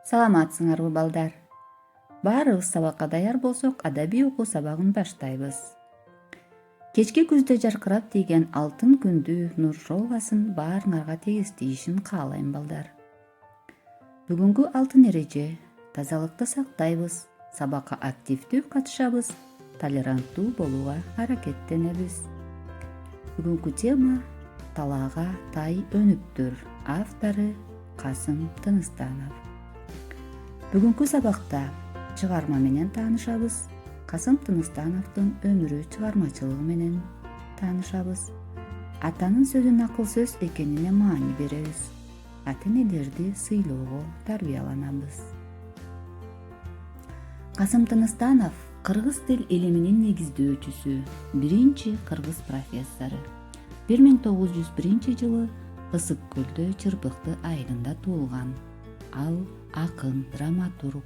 Саламатсыңарбы балдар? Баарыбыз сабакка даяр болсок, адабий окуу сабагын баштайбыз. Кечки күздө жаркырап тийген алтын күндү нур шооласын баарыңарга тегиз тийишин каалайм балдар. Бүгүнкү алтын эреже: тазалыкты сактайбыз, сабакка активдүү катышабыз, толеранттуу болууга аракеттенебиз. Бүгүнкү тема: талаага тай өнүктүр. Автору Касым Тыныстанов. Бүгүнкү сабакта чыгарма менен таанышабыз. Касым Тыныстановдун өмүрү, чыгармачылыгы менен таанышабыз. Атанын сөзүн акыл сөз экенине маани беребиз. Ата-энелерди сыйлоого тарбияланабыз. Касым Тыныстанов кыргыз тил илиминин негиздөөчүсү, биринчи кыргыз профессору. 1901 жылы Ысык көлдө Чырпыкты айылында туулган. Ал акын, драматург,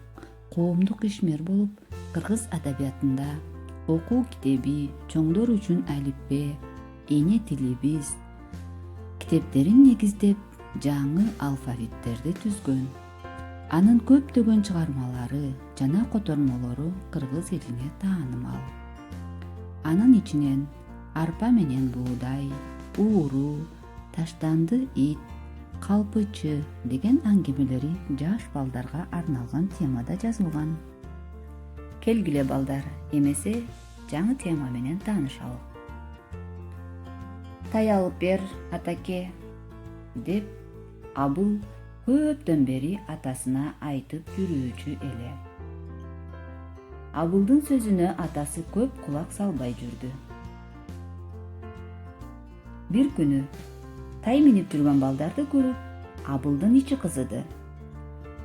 коомдук ишмер болуп, кыргыз адабиятында окуу китеби, чоңдор үчүн алипбе, эне тилибиз китептерин негиздеп, жаңы алфавиттерди түзгөн. Анын көптөгөн чыгармалары жана котормолору кыргыз элине таанымал. Анын ичинен арпа менен буудай, ууру, таштанды ит, калпычы деген аңгемелери жаш балдарга арналган темада жазылган. Келгиле балдар, эмесе жаңы тема менен таанышалы. Тай алып бер, атаке, деп Абыл көптөн бери атасына айтып жүрүүчү эле. Абылдын сөзүнө атасы көп кулак салбай жүрдү. Бир күнү тай минип жүргөн балдарды көрүп, Абылдын ичи кызыды.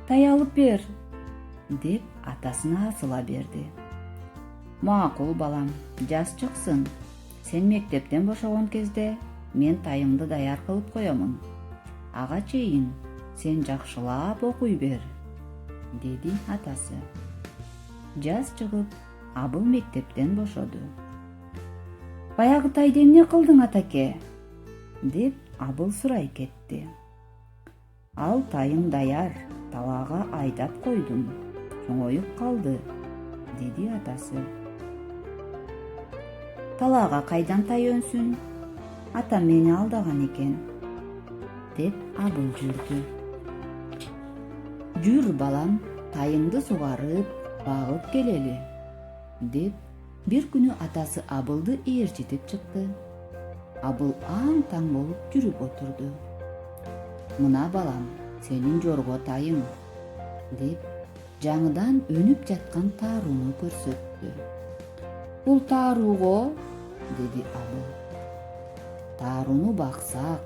Тай алып бер, деп атасына асыла берди. Макул балам, жаш чыксын. Сен мектептен бошогон кезде мен тайымды даяр кылып коемун. Ага чейин сен жакшылап окуй бер, деди атасы. Жаз чыгып, Абыл мектептен бошоду. Баягы тайды эмне кылдың, атаке? Деп Абыл сурай кетти. Ал тайың даяр, талаага айдап койдум, чоңоюп калды, деди атасы. Талаага кайдан тай өнсүн? Атам мени алдаган экен, деп Абыл жүрдү. Жүр балам, тайыңды сугарып, багып келели, деп бир күнү атасы Абылды ээрчитип чыкты. Абыл аң-таң болуп жүрүп отурду. Мына балам, сенин жорго тайың, деп жаңыдан өнүп жаткан таарууну көрсөттү. Бул тааруго, деди Абыл. Таарууну баксак,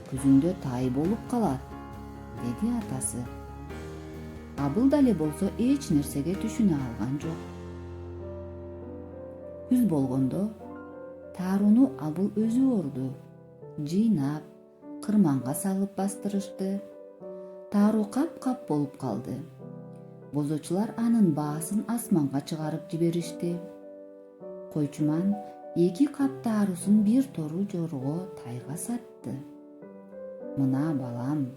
күзүндө тай болуп калат, деди атасы. Абыл дале болсо эч нерсеге түшүнө алган жок. Күз болгондо таарууну Абыл өзү орду. Жыйнап, кырманга салып бастырышты. Тааруу кап-кап болуп калды. Бозочулар анын баасын асманга чыгарып жиберишти. Койчуман 2 кап таарусун бир тору жорго тайга сатты. Мына балам,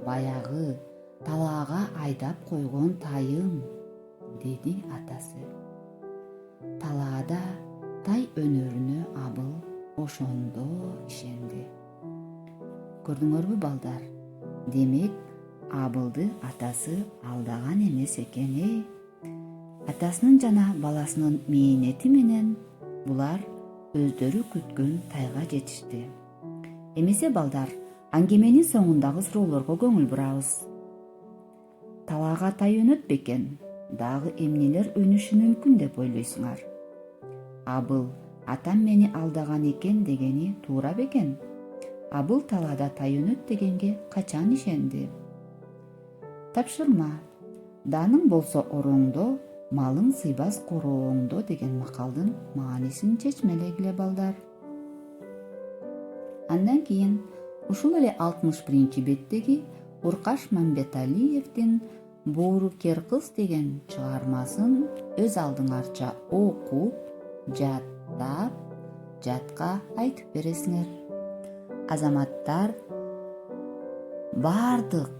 баягы талаага айдап койгон тайың, деди атасы. Талаада тай өнөрүнө Абыл ошондо ишенди. Көрдүңөрбү балдар? Демек, Абылды атасы алдаган эмес экен. Атасынын жана баласынын мээнети менен булар өздөрү күткөн тайга жетишти. Эмесе балдар, аңгеменин соңундагы суроолорго көңүл бурабыз. Талаага тай өнөт бекен? Дагы эмнелер өнүшү мүмкүн деп ойлойсуңар? Абыл атам мени алдаган экен дегени туура бекен? Абыл талаада тай өнөт дегенге качан ишенди? Тапшырма: даның болсо ороңдо, малың сыйбас корооңдо деген макалдын маанисин чечмелегиле балдар. Андан кийин ушул эле 61-беттеги Уркаш Мамбеталиевдин Бууру кер кыз деген чыгармасын өз алдыңарча окуп, жаттап, жатка айтып бересиңер. Азаматтар, бардык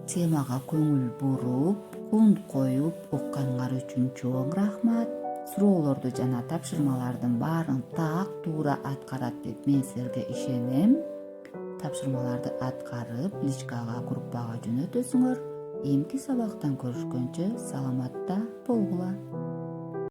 Темага көңүл буруп, кунт коюп укканыңар үчүн чоң рахмат. Суроолорду жана тапшырмалардын баарын так туура аткарат деп мен силерге ишенем. Тапшырмаларды аткарып, личкага, группага жөнөтөсүңөр. Эмки сабактан көрүшкөнчө саламатта болгула.